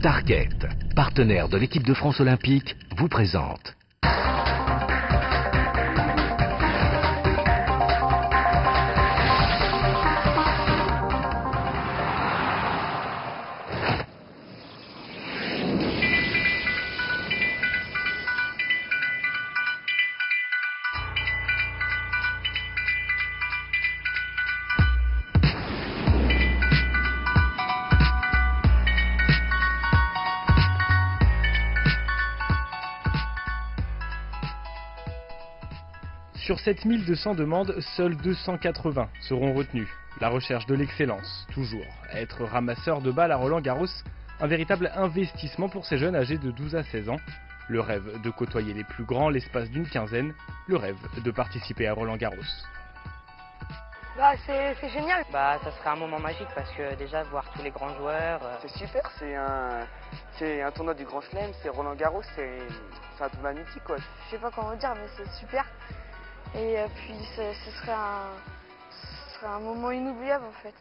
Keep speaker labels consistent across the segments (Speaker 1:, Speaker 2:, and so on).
Speaker 1: Target, partenaire de l'équipe de France olympique, vous présente.
Speaker 2: Sur 7200 demandes, seuls 280 seront retenues. La recherche de l'excellence, toujours. Être ramasseur de balles à Roland-Garros, un véritable investissement pour ces jeunes âgés de 12 à 16 ans. Le rêve de côtoyer les plus grands l'espace d'une quinzaine, le rêve de participer à Roland-Garros.
Speaker 3: C'est génial.
Speaker 4: Ça serait un moment magique parce que déjà voir tous les grands joueurs.
Speaker 5: C'est super, c'est un tournoi du Grand Chelem, c'est Roland-Garros, c'est un tournoi mythique quoi.
Speaker 3: Je sais pas comment dire mais c'est super. Et puis ce serait un moment inoubliable en fait.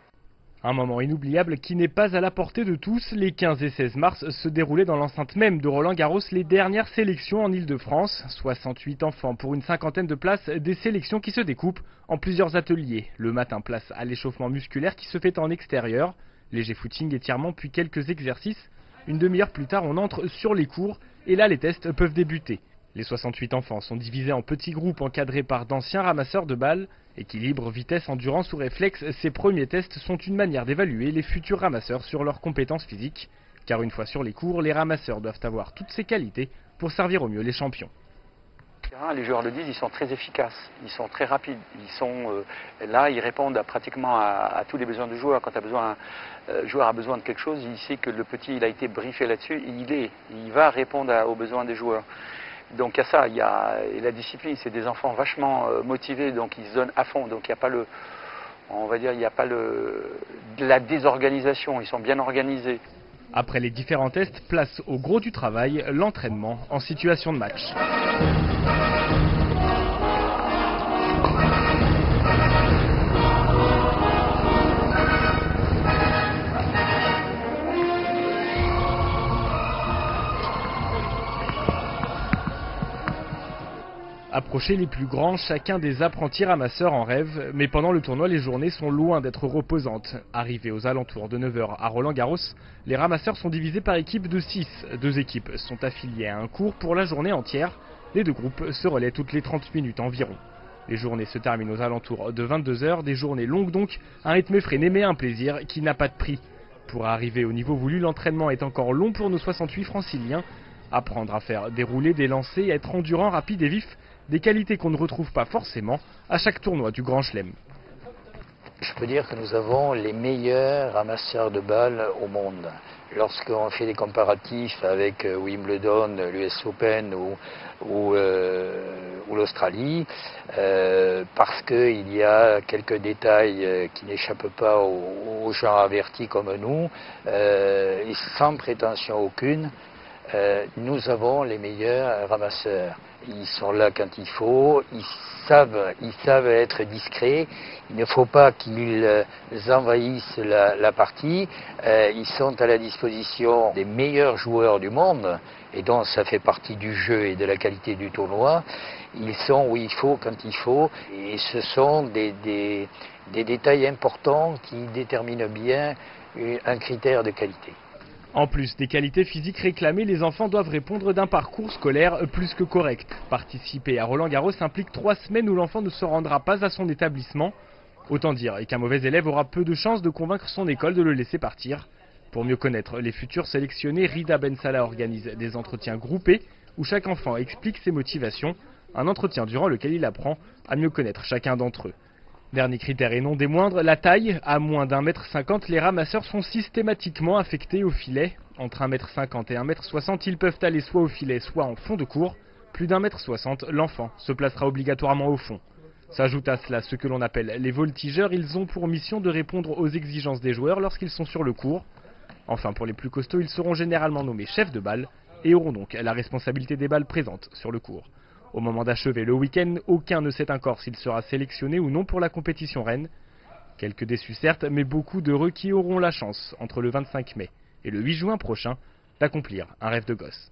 Speaker 2: Un moment inoubliable qui n'est pas à la portée de tous. Les 15 et 16 mars se déroulaient dans l'enceinte même de Roland-Garros les dernières sélections en Île-de-France. 68 enfants pour une cinquantaine de places, des sélections qui se découpent en plusieurs ateliers. Le matin, place à l'échauffement musculaire qui se fait en extérieur. Léger footing, étirement puis quelques exercices. Une demi-heure plus tard, on entre sur les cours et là les tests peuvent débuter. Les 68 enfants sont divisés en petits groupes encadrés par d'anciens ramasseurs de balles. Équilibre, vitesse, endurance ou réflexe, ces premiers tests sont une manière d'évaluer les futurs ramasseurs sur leurs compétences physiques. Car une fois sur les cours, les ramasseurs doivent avoir toutes ces qualités pour servir au mieux les champions.
Speaker 6: Les joueurs le disent, ils sont très efficaces, ils sont très rapides, ils répondent pratiquement à tous les besoins du joueur. Quand un joueur a besoin de quelque chose, il sait que le petit il a été briefé là-dessus, il va répondre aux besoins des joueurs. Donc il y a ça, il y a la discipline, c'est des enfants vachement motivés, donc ils se donnent à fond, donc il n'y a pas la désorganisation, ils sont bien organisés.
Speaker 2: Après les différents tests, place au gros du travail, l'entraînement en situation de match. Approcher les plus grands, chacun des apprentis ramasseurs en rêve, mais pendant le tournoi, les journées sont loin d'être reposantes. Arrivés aux alentours de 9 h à Roland-Garros, les ramasseurs sont divisés par équipes de 6. 2 équipes sont affiliées à un cours pour la journée entière. Les 2 groupes se relaient toutes les 30 minutes environ. Les journées se terminent aux alentours de 22 h, des journées longues donc, un rythme effréné mais un plaisir qui n'a pas de prix. Pour arriver au niveau voulu, l'entraînement est encore long pour nos 68 franciliens. Apprendre à faire dérouler des lancers, être endurant, rapide et vif, des qualités qu'on ne retrouve pas forcément à chaque tournoi du Grand Chelem.
Speaker 7: Je peux dire que nous avons les meilleurs ramasseurs de balles au monde. Lorsqu'on fait des comparatifs avec Wimbledon, l'US Open ou l'Australie, parce qu'il y a quelques détails qui n'échappent pas aux gens avertis comme nous, et sans prétention aucune, nous avons les meilleurs ramasseurs. Ils sont là quand il faut, ils savent être discrets, il ne faut pas qu'ils envahissent la partie, ils sont à la disposition des meilleurs joueurs du monde, et donc ça fait partie du jeu et de la qualité du tournoi. Ils sont où il faut, quand il faut, et ce sont des détails importants qui déterminent bien un critère de qualité.
Speaker 2: En plus des qualités physiques réclamées, les enfants doivent répondre d'un parcours scolaire plus que correct. Participer à Roland-Garros implique 3 semaines où l'enfant ne se rendra pas à son établissement. Autant dire qu'un mauvais élève aura peu de chances de convaincre son école de le laisser partir. Pour mieux connaître les futurs sélectionnés, Rida Ben Salah organise des entretiens groupés où chaque enfant explique ses motivations. Un entretien durant lequel il apprend à mieux connaître chacun d'entre eux. Dernier critère et non des moindres, la taille. À moins d'1,50 m, les ramasseurs sont systématiquement affectés au filet. Entre 1,50 m et 1,60 m, ils peuvent aller soit au filet, soit en fond de cours. Plus d'1,60 m, l'enfant se placera obligatoirement au fond. S'ajoute à cela ce que l'on appelle les voltigeurs. Ils ont pour mission de répondre aux exigences des joueurs lorsqu'ils sont sur le court. Enfin, pour les plus costauds, ils seront généralement nommés chefs de balle et auront donc la responsabilité des balles présentes sur le court. Au moment d'achever le week-end, aucun ne sait encore s'il sera sélectionné ou non pour la compétition reine. Quelques déçus certes, mais beaucoup d'heureux qui auront la chance, entre le 25 mai et le 8 juin prochain, d'accomplir un rêve de gosse.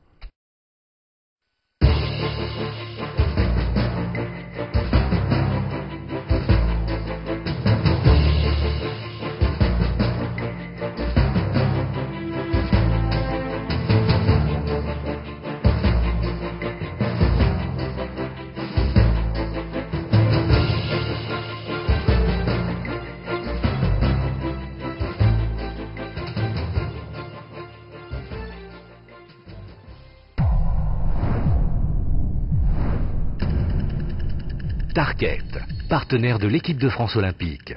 Speaker 1: Tarkett, partenaire de l'équipe de France olympique.